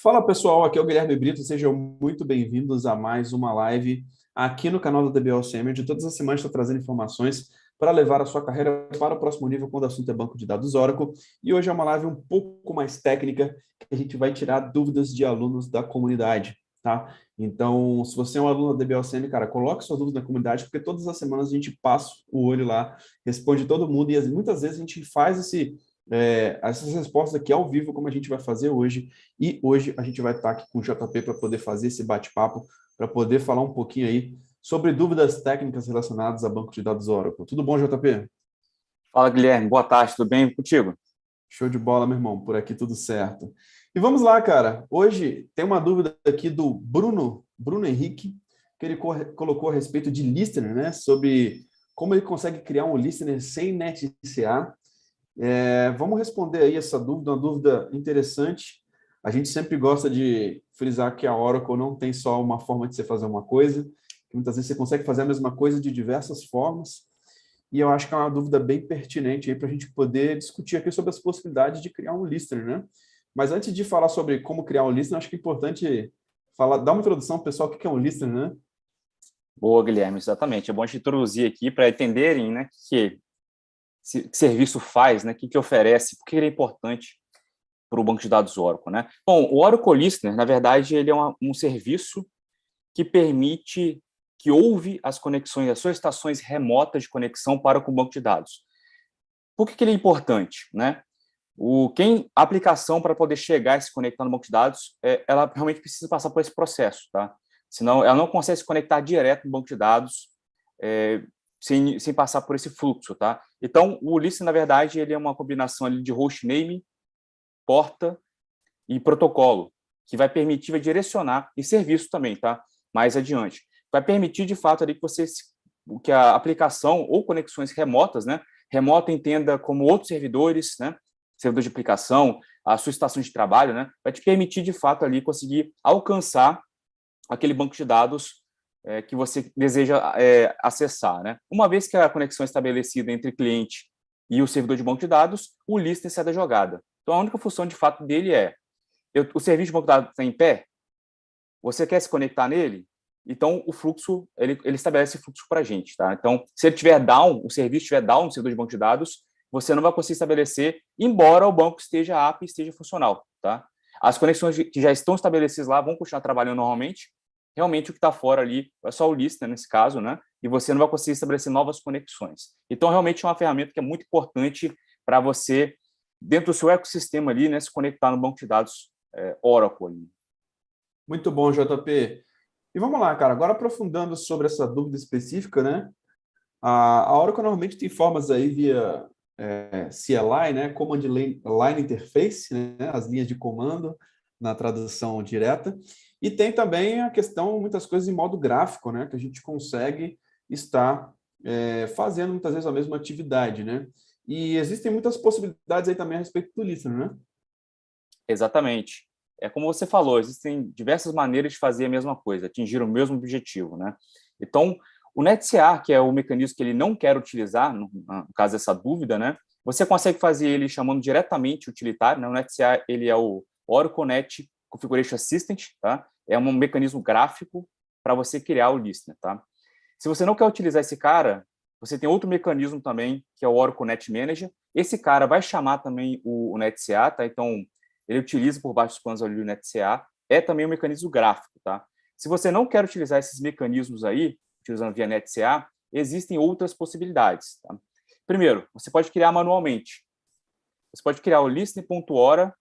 Fala pessoal, aqui é o Guilherme Brito, sejam muito bem-vindos a mais uma live aqui no canal da DBOCM, onde todas as semanas estou trazendo informações para levar a sua carreira para o próximo nível quando o assunto é banco de dados Oracle. E hoje é uma live um pouco mais técnica, que a gente vai tirar dúvidas de alunos da comunidade, tá? Então, se você é um aluno da DBOCM, cara, coloque sua dúvida na comunidade, porque todas as semanas a gente passa o olho lá, responde todo mundo e muitas vezes a gente faz essas respostas aqui ao vivo, como a gente vai fazer hoje. E hoje a gente vai estar aqui com o JP para poder fazer esse bate-papo, para poder falar um pouquinho aí sobre dúvidas técnicas relacionadas a banco de dados Oracle. Tudo bom, JP? Fala, Guilherme. Boa tarde, tudo bem contigo? Show de bola, meu irmão. Por aqui tudo certo. E vamos lá, cara. Hoje tem uma dúvida aqui do Bruno Henrique, que ele colocou a respeito de listener, né? Sobre como ele consegue criar um listener sem NetCA. Vamos responder aí essa dúvida, uma dúvida interessante. A gente sempre gosta de frisar que a Oracle não tem só uma forma de você fazer uma coisa, que muitas vezes você consegue fazer a mesma coisa de diversas formas, e eu acho que é uma dúvida bem pertinente aí para a gente poder discutir aqui sobre as possibilidades de criar um listener, né? Mas antes de falar sobre como criar um listener, acho que é importante dar uma introdução ao pessoal o que é um listener, né? Boa, Guilherme, exatamente. É bom te introduzir aqui para entenderem, né, que serviço faz, né, que oferece, por que ele é importante para o banco de dados Oracle, né? Bom, o Oracle Listener, na verdade, ele é um serviço que permite, que ouve as conexões, as solicitações remotas de conexão para com o banco de dados. Por que ele é importante, né? A aplicação para poder chegar e se conectar no banco de dados, ela realmente precisa passar por esse processo, tá? Senão, ela não consegue se conectar direto no banco de dados sem passar por esse fluxo, tá? Então, o Listen, na verdade, ele é uma combinação ali de hostname, porta e protocolo, que vai permitir, vai direcionar, e serviço também, tá? Mais adiante. Vai permitir, de fato, ali que a aplicação ou conexões remotas, né? Remota entenda como outros servidores, né? Servidor de aplicação, a sua estação de trabalho, né? Vai te permitir, de fato, ali conseguir alcançar aquele banco de dados que você deseja acessar, né? Uma vez que a conexão é estabelecida entre cliente e o servidor de banco de dados, o listener sai da jogada. Então, a única função, de fato, dele o serviço de banco de dados está em pé, você quer se conectar nele? Então, o fluxo, ele estabelece fluxo para a gente, tá? Então, se ele tiver down, o serviço estiver down no servidor de banco de dados, você não vai conseguir estabelecer, embora o banco esteja apto e esteja funcional, tá? As conexões que já estão estabelecidas lá vão continuar trabalhando normalmente. Realmente, o que está fora ali é só o listener, nesse caso, né? E você não vai conseguir estabelecer novas conexões. Então, realmente, é uma ferramenta que é muito importante para você, dentro do seu ecossistema ali, né, se conectar no banco de dados Oracle. Muito bom, JP. E vamos lá, cara. Agora aprofundando sobre essa dúvida específica, né? A Oracle normalmente tem formas aí via CLI, né? Command Line Interface, né? As linhas de comando na tradução direta. E tem também a questão, muitas coisas em modo gráfico, né? Que a gente consegue estar fazendo muitas vezes a mesma atividade, né? E existem muitas possibilidades aí também a respeito do listener, né? Exatamente. É como você falou, existem diversas maneiras de fazer a mesma coisa, atingir o mesmo objetivo, né? Então, o NetCA, que é o mecanismo que ele não quer utilizar, no caso dessa dúvida, né? Você consegue fazer ele chamando diretamente o utilitário, né? O NetCA, ele é o Oracle Net Configuration Assistant, tá? É um mecanismo gráfico para você criar o listener, tá? Se você não quer utilizar esse cara, você tem outro mecanismo também, que é o Oracle Net Manager. Esse cara vai chamar também o NetCA, tá? Então, ele utiliza por baixo dos panos ali o NetCA, é também um mecanismo gráfico, tá? Se você não quer utilizar esses mecanismos aí, utilizando via NetCA, existem outras possibilidades, tá? Primeiro, você pode criar manualmente. Você pode criar o listener.hora,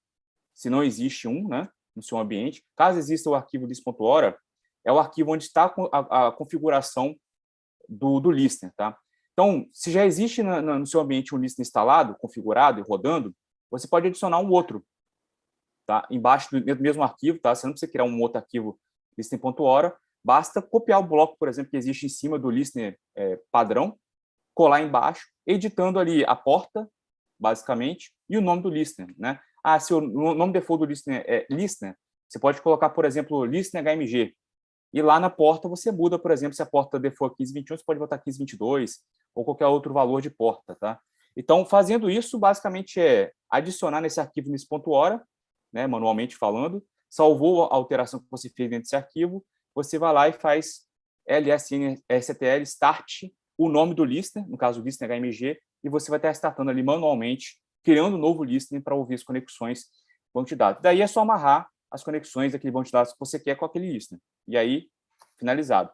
se não existe um, né, no seu ambiente. Caso exista o arquivo list.hora, é o arquivo onde está a configuração do listener, tá? Então, se já existe no seu ambiente um listener instalado, configurado e rodando, você pode adicionar um outro, tá? Embaixo dentro do mesmo arquivo, tá? Você não precisa criar um outro arquivo listener.hora, basta copiar o bloco, por exemplo, que existe em cima do listener padrão, colar embaixo, editando ali a porta, basicamente, e o nome do listener, né? Se o nome default do listener é listener, você pode colocar, por exemplo, listener HMG, e lá na porta você muda, por exemplo, se a porta default é 1521, você pode botar 1522, ou qualquer outro valor de porta, tá? Então, fazendo isso, basicamente é adicionar nesse arquivo nesse ponto hora, né, manualmente falando, salvou a alteração que você fez dentro desse arquivo, você vai lá e faz lsnstl start, o nome do listener, no caso o listener HMG, e você vai estar startando ali manualmente, criando um novo listener para ouvir as conexões do banco de dados. Daí é só amarrar as conexões daquele banco de dados que você quer com aquele listener. E aí, finalizado.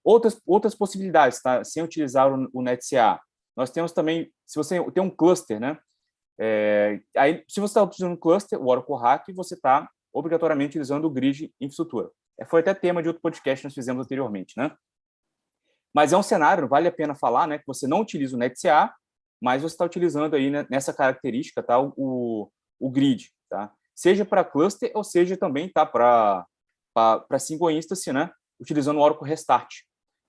Outras possibilidades, tá? Sem utilizar o NetCA. Nós temos também, se você tem um cluster, né? Aí, se você está utilizando um cluster, o Oracle Hack, você está obrigatoriamente utilizando o grid infraestrutura. Foi até tema de outro podcast que nós fizemos anteriormente, né? Mas é um cenário, vale a pena falar, né? Que você não utiliza o NetCA, mas você está utilizando aí, né, nessa característica, tá? O grid, tá? Seja para cluster ou seja também, tá? Para single instance, né? Utilizando o Oracle Restart.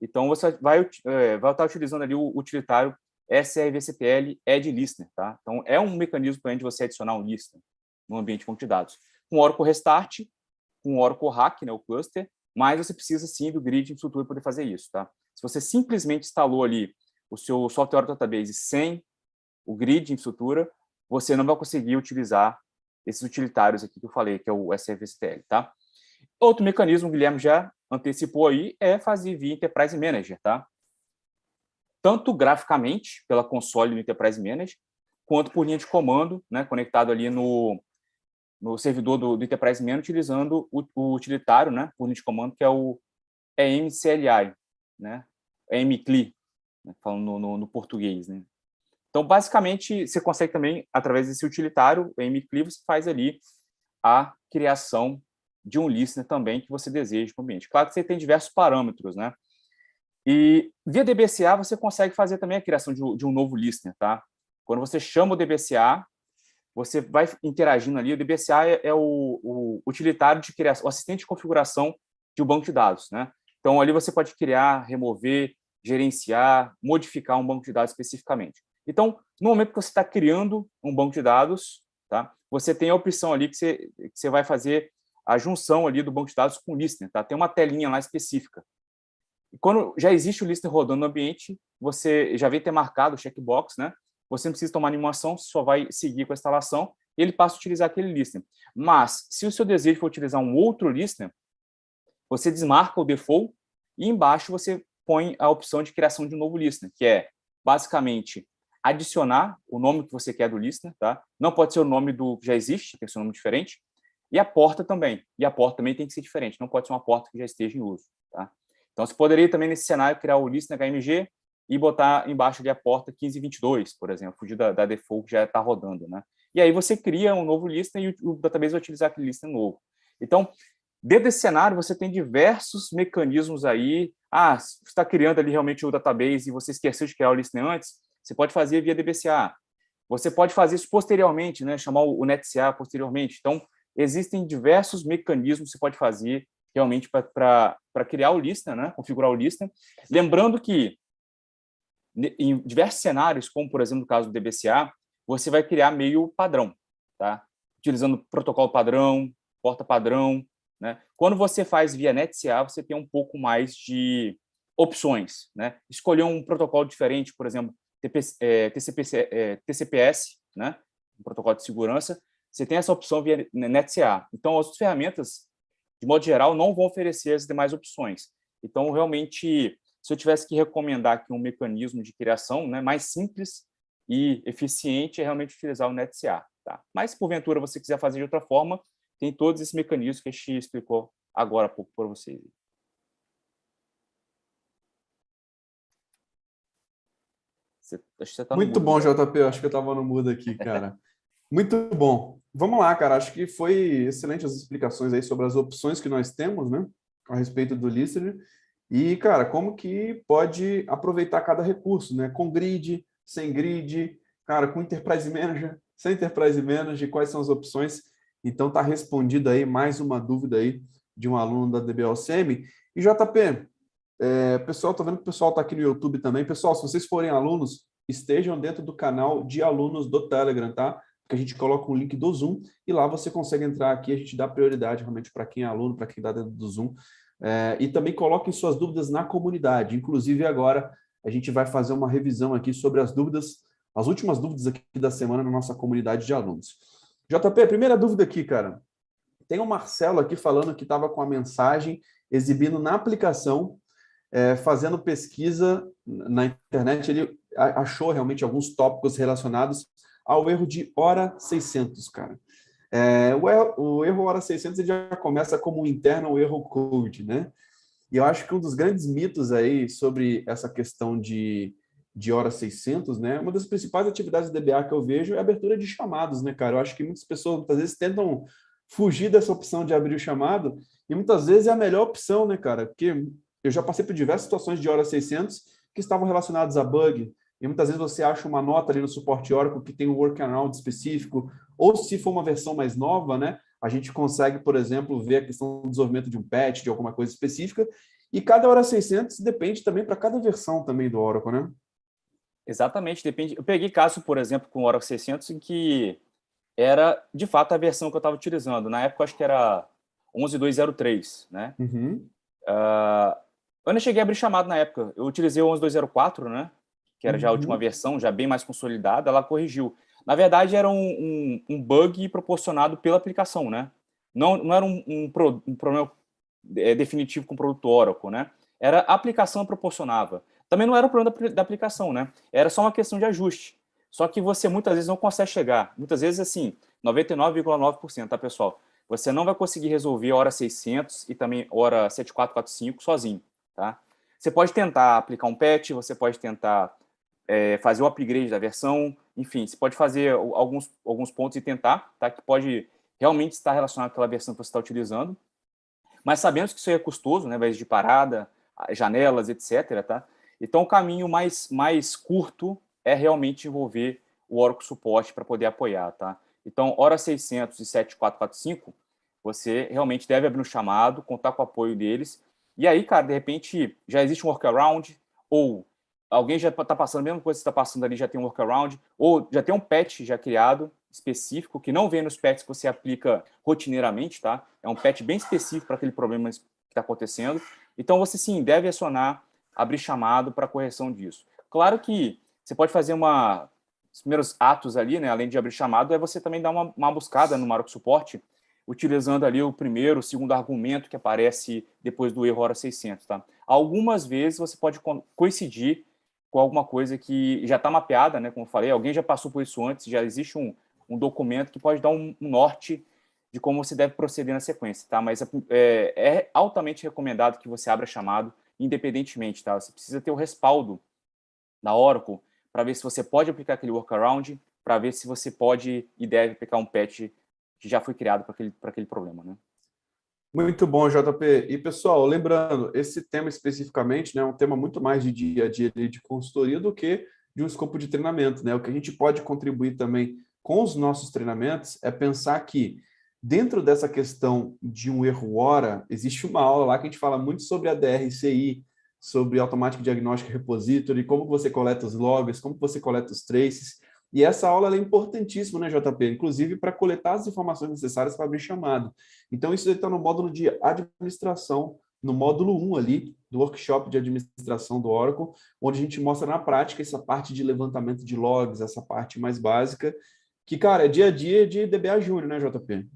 Então, você vai estar utilizando ali o utilitário srvctl add listener, tá? Então, é um mecanismo para você adicionar um listener no ambiente de banco de dados. Com o Oracle Restart, com o Oracle Hack, né, o cluster, mas você precisa, sim, do grid infraestrutura para poder fazer isso, tá? Se você simplesmente instalou ali o seu software database sem o grid infraestrutura, você não vai conseguir utilizar esses utilitários aqui que eu falei, que é o srvctl, tá? Outro mecanismo, o Guilherme já antecipou aí, é fazer via Enterprise Manager, tá? Tanto graficamente, pela console do Enterprise Manager, quanto por linha de comando, né, conectado ali no servidor do Enterprise Manager, utilizando o utilitário, né, por linha de comando, que é o EMCLI, né, EMCLI, né, falando no português, né. Então, basicamente, você consegue também, através desse utilitário, o EMCLI, você faz ali a criação de um listener também que você deseja no ambiente. Claro que você tem diversos parâmetros, né? E via DBCA você consegue fazer também a criação de um novo listener, tá? Quando você chama o DBCA, você vai interagindo ali. O DBCA é o utilitário de criação, o assistente de configuração de um banco de dados, né? Então, ali você pode criar, remover, gerenciar, modificar um banco de dados especificamente. Então, no momento que você está criando um banco de dados, tá? Você tem a opção ali que você vai fazer a junção ali do banco de dados com o listener, tá? Tem uma telinha lá específica. E quando já existe o listener rodando no ambiente, você já vem ter marcado o checkbox, né? Você não precisa tomar nenhuma ação, só vai seguir com a instalação e ele passa a utilizar aquele listener. Mas, se o seu desejo for utilizar um outro listener, você desmarca o default e embaixo você põe a opção de criação de um novo listener, que é, basicamente, adicionar o nome que você quer do listener, tá? Não pode ser o nome do que já existe, tem que ser um nome diferente. E a porta também. E a porta também tem que ser diferente, não pode ser uma porta que já esteja em uso, tá? Então, você poderia também, nesse cenário, criar o listener HMG e botar embaixo ali a porta 1522, por exemplo, fugir da default que já está rodando, né? E aí você cria um novo listener e o database vai utilizar aquele listener novo. Então, dentro desse cenário, você tem diversos mecanismos aí. Você está criando ali realmente o database e você esqueceu de criar o listener antes, você pode fazer via DBCA. Você pode fazer isso posteriormente, né? Chamar o NetCA posteriormente. Então, existem diversos mecanismos que você pode fazer realmente para criar o listener, né? Configurar o listener. Lembrando que em diversos cenários, como por exemplo no caso do DBCA, você vai criar meio padrão, tá? Utilizando protocolo padrão, porta padrão, né? Quando você faz via NetCA, você tem um pouco mais de opções, né? Escolher um protocolo diferente, por exemplo, TCPS, né? Um protocolo de segurança, você tem essa opção via NetCA. Então, as ferramentas, de modo geral, não vão oferecer as demais opções. Então, realmente, se eu tivesse que recomendar aqui um mecanismo de criação, né, mais simples e eficiente, é realmente utilizar o NetCA. Tá? Mas, se porventura você quiser fazer de outra forma, tem todos esses mecanismos que a gente explicou agora há pouco para vocês. Acho que você tá muito bom, JP. Eu acho que eu estava no mudo aqui, cara. Muito bom. Vamos lá, cara. Acho que foi excelente as explicações aí sobre as opções que nós temos, né, a respeito do listener. E, cara, como que pode aproveitar cada recurso, né? Com grid, sem grid, cara, com Enterprise Manager, sem Enterprise Manager, quais são as opções? Então, tá respondida aí mais uma dúvida aí de um aluno da DBOCM. E, JP, pessoal, tô vendo que o pessoal tá aqui no YouTube também. Pessoal, se vocês forem alunos, estejam dentro do canal de alunos do Telegram, tá? Que a gente coloca um link do Zoom e lá você consegue entrar aqui, a gente dá prioridade realmente para quem é aluno, para quem está dentro do Zoom. E também coloquem suas dúvidas na comunidade. Inclusive, agora a gente vai fazer uma revisão aqui sobre as dúvidas, as últimas dúvidas aqui da semana na nossa comunidade de alunos. JP, primeira dúvida aqui, cara. Tem o Marcelo aqui falando que estava com a mensagem exibindo na aplicação, fazendo pesquisa na internet, ele achou realmente alguns tópicos relacionados ao erro de hora 600, cara. O erro hora 600 ele já começa como um internal erro code, né? E eu acho que um dos grandes mitos aí sobre essa questão de hora 600, né? Uma das principais atividades do DBA que eu vejo é a abertura de chamados, né, cara? Eu acho que muitas pessoas, muitas vezes, tentam fugir dessa opção de abrir o chamado e muitas vezes é a melhor opção, né, cara? Porque eu já passei por diversas situações de hora 600 que estavam relacionadas a bug e muitas vezes você acha uma nota ali no suporte Oracle que tem um workaround específico ou se for uma versão mais nova, né? A gente consegue, por exemplo, ver a questão do desenvolvimento de um patch, de alguma coisa específica, e cada hora 600 depende também para cada versão também do Oracle, né? Exatamente, depende. Eu peguei caso, por exemplo, com o Oracle 600, em que era, de fato, a versão que eu estava utilizando. Na época, eu acho que era 11.203, né? Uhum, Eu não cheguei a abrir chamado na época. Eu utilizei o 11.204, né? Que era já a última uhum, versão, já bem mais consolidada. Ela corrigiu. Na verdade, era um bug proporcionado pela aplicação, né? Não era um problema definitivo com o produto Oracle, né? Era a aplicação proporcionava. Também não era o problema da aplicação, né? Era só uma questão de ajuste. Só que você muitas vezes não consegue chegar. Muitas vezes, assim, 99,9%, tá, pessoal? Você não vai conseguir resolver a hora 600 e também a hora 7445 sozinho, tá? Você pode tentar aplicar um patch, você pode tentar fazer o upgrade da versão, enfim, você pode fazer alguns pontos e tentar, tá? Que pode realmente estar relacionado àquela versão que você está utilizando, mas sabemos que isso aí é custoso, né? Vai de parada, janelas, etc, tá? Então, o caminho mais curto é realmente envolver o Oracle Suporte para poder apoiar, tá? Então, hora 600 e 7445, você realmente deve abrir um chamado, contar com o apoio deles, e aí, cara, de repente, já existe um workaround, ou alguém já está passando a mesma coisa que você está passando ali, já tem um workaround, ou já tem um patch já criado, específico, que não vem nos patches que você aplica rotineiramente, tá? É um patch bem específico para aquele problema que está acontecendo. Então, você sim deve acionar, abrir chamado para correção disso. Claro que você pode fazer os primeiros atos ali, né, além de abrir chamado, é você também dar uma buscada no Oracle Suporte, utilizando ali o primeiro, o segundo argumento que aparece depois do erro hora 600, tá? Algumas vezes você pode coincidir com alguma coisa que já está mapeada, né, como eu falei, alguém já passou por isso antes, já existe um documento que pode dar um norte de como você deve proceder na sequência, tá? Mas é altamente recomendado que você abra chamado independentemente, tá? Você precisa ter o respaldo da Oracle para ver se você pode aplicar aquele workaround, para ver se você pode e deve aplicar um patch que já foi criado para aquele problema, né? muito bom, JP. E, pessoal, lembrando, esse tema especificamente, né, é um tema muito mais de dia a dia de consultoria do que de um escopo de treinamento, né? O que a gente pode contribuir também com os nossos treinamentos é pensar que dentro dessa questão de um erro hora, existe uma aula lá que a gente fala muito sobre a DRCI, sobre Automatic Diagnostic Repository, como você coleta os logs, como você coleta os traces. E essa aula é importantíssima, né, JP? Inclusive para coletar as informações necessárias para abrir chamado. Então, isso está no módulo de administração, no módulo 1 ali, do workshop de administração do Oracle, onde a gente mostra na prática essa parte de levantamento de logs, essa parte mais básica, que, cara, é dia a dia de DBA Júnior, né, JP?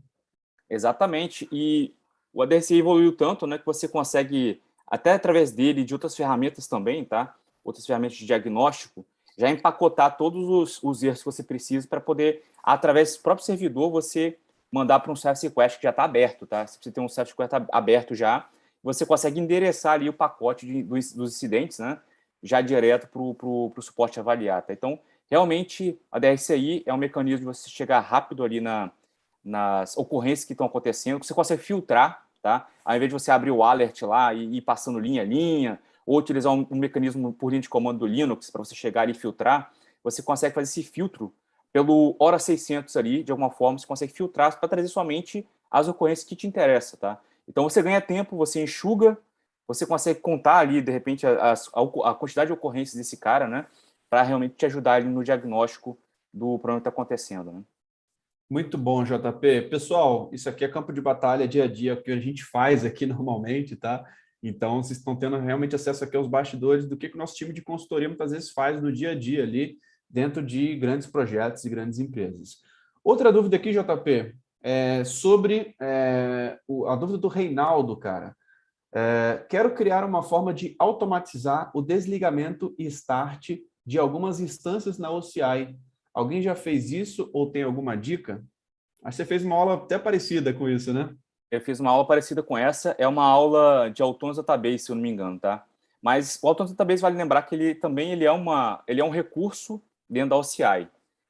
Exatamente. E o ADRC evoluiu tanto, né, que você consegue, até através dele, de outras ferramentas também, tá? Outras ferramentas de diagnóstico, já empacotar todos os erros que você precisa para poder, através do próprio servidor, você mandar para um service request que já está aberto, tá? Se você tem um service request aberto já, você consegue endereçar ali o pacote dos incidentes, né? Já direto para o suporte avaliar, tá? Então, realmente, a DRCI é um mecanismo de você chegar rápido ali nas ocorrências que estão acontecendo, que você consegue filtrar, tá? Ao invés de você abrir o alert lá e ir passando linha a linha, ou utilizar um mecanismo por linha de comando do Linux para você chegar ali e filtrar, você consegue fazer esse filtro pelo hora 600 ali, de alguma forma, você consegue filtrar para trazer somente as ocorrências que te interessam, tá? Então você ganha tempo, você enxuga, você consegue contar ali, de repente, a quantidade de ocorrências desse cara, né? Para realmente te ajudar ali no diagnóstico do problema que está acontecendo, né? Muito bom, JP. Pessoal, isso aqui é campo de batalha dia a dia, que a gente faz aqui normalmente, tá? Então, vocês estão tendo realmente acesso aqui aos bastidores do que o nosso time de consultoria muitas vezes faz no dia a dia ali, dentro de grandes projetos e grandes empresas. Outra dúvida aqui, JP. sobre a dúvida do Reinaldo, cara. Quero criar uma forma de automatizar o desligamento e start de algumas instâncias na OCI. Alguém já fez isso ou tem alguma dica? Acho que você fez uma aula até parecida com isso, né? Eu fiz uma aula parecida com essa, é uma aula de Autonomous Database, se eu não me engano, tá? Mas o Autonomous Database, vale lembrar que ele é um recurso dentro da OCI.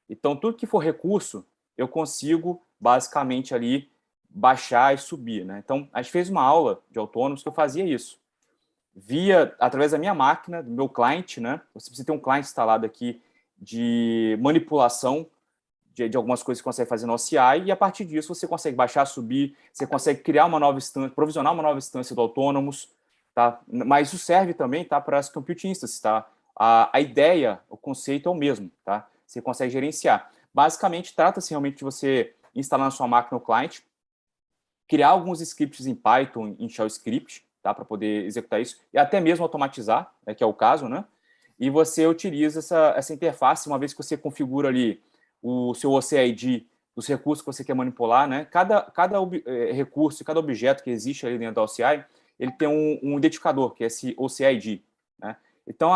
Então, tudo que for recurso, eu consigo, basicamente, ali, baixar e subir, né? Então, a gente fez uma aula de Autonomous que eu fazia isso. Através da minha máquina, do meu cliente, né? Você precisa ter um cliente instalado aqui de manipulação de algumas coisas que você consegue fazer no OCI, e a partir disso você consegue baixar, subir, você consegue criar uma nova instância, provisionar uma nova instância do Autonomous, tá? Mas isso serve também, tá, para as Compute Instances, tá? A ideia, o conceito é o mesmo, tá? Você consegue gerenciar. Basicamente, trata-se realmente de você instalar na sua máquina o cliente, criar alguns scripts em Python, em Shell Script, tá, para poder executar isso, e até mesmo automatizar, né, que é o caso, né? E você utiliza essa interface, uma vez que você configura ali o seu OCID, os recursos que você quer manipular, né? Cada recurso, cada objeto que existe ali dentro da OCI, ele tem um identificador, que é esse OCID, né? Então,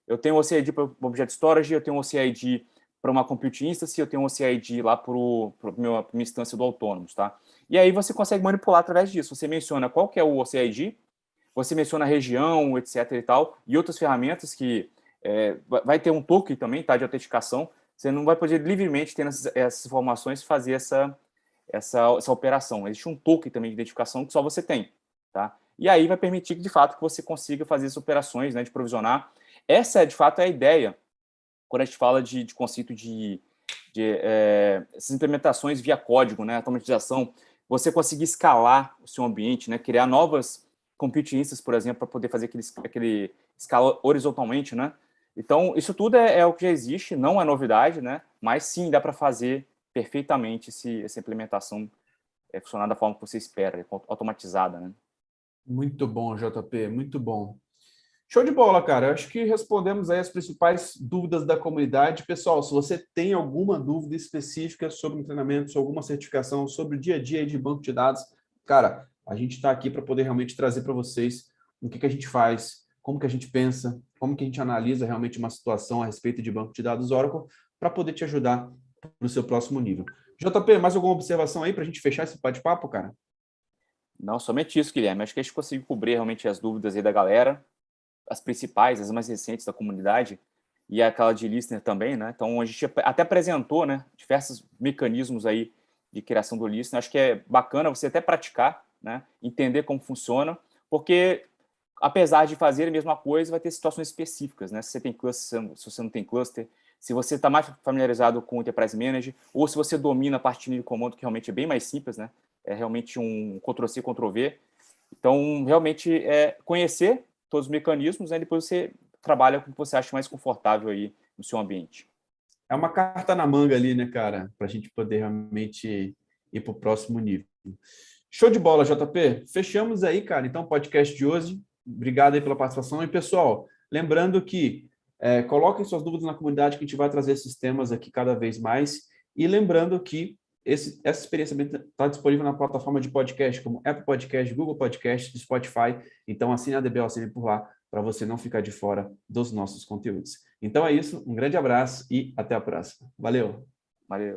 eu tenho um OCID para o objeto storage, eu tenho um OCID para uma compute instance, eu tenho um OCID lá para minha instância do Autonomous, tá? E aí você consegue manipular através disso. Você menciona qual que é o OCID, você menciona a região, etc. e tal, e outras ferramentas que vai ter um token também, tá, de autenticação. Você não vai poder livremente ter essas informações fazer essa operação. Existe um token também de identificação que só você tem, tá? E aí vai permitir que, de fato, que você consiga fazer essas operações, né, de provisionar. Essa, de fato, é a ideia quando a gente fala de conceito de essas implementações via código, né, automatização, você conseguir escalar o seu ambiente, né, criar novas compute instances, por exemplo, para poder fazer aquele escala horizontalmente, né? Então, isso tudo é o que já existe, não é novidade, né? Mas sim, dá para fazer perfeitamente essa implementação funcionar da forma que você espera, automatizada, né? Muito bom, JP, muito bom. Show de bola, cara. Eu acho que respondemos aí as principais dúvidas da comunidade. Pessoal, se você tem alguma dúvida específica sobre o treinamento, sobre alguma certificação, sobre o dia a dia de banco de dados, cara, a gente está aqui para poder realmente trazer para vocês o que a gente faz, como que a gente pensa, como que a gente analisa realmente uma situação a respeito de banco de dados Oracle, para poder te ajudar no seu próximo nível. JP, mais alguma observação aí para a gente fechar esse bate-papo, cara? Não somente isso, Guilherme. Acho que a gente conseguiu cobrir realmente as dúvidas aí da galera, as principais, as mais recentes da comunidade, e aquela de listener também, né? Então, a gente até apresentou, né, diversos mecanismos aí de criação do listener. Acho que é bacana você até praticar, né, entender como funciona, porque, apesar de fazer a mesma coisa, vai ter situações específicas, né? Se você tem cluster, se você não tem cluster, se você está mais familiarizado com o Enterprise Manager, ou se você domina a parte de comando, que realmente é bem mais simples, né? É realmente um Ctrl+C, Ctrl+V. Então, realmente, conhecer todos os mecanismos, né? Depois você trabalha com o que você acha mais confortável aí no seu ambiente. É uma carta na manga ali, né, cara, para a gente poder realmente ir para o próximo nível. Show de bola, JP. Fechamos aí, cara. Então, o podcast de hoje. Obrigado aí pela participação. E, pessoal, lembrando que coloquem suas dúvidas na comunidade que a gente vai trazer esses temas aqui cada vez mais. E lembrando que essa experiência está disponível na plataforma de podcast, como Apple Podcast, Google Podcast, Spotify. Então, assine a DBOCM por lá, para você não ficar de fora dos nossos conteúdos. Então é isso, um grande abraço e até a próxima. Valeu! Valeu!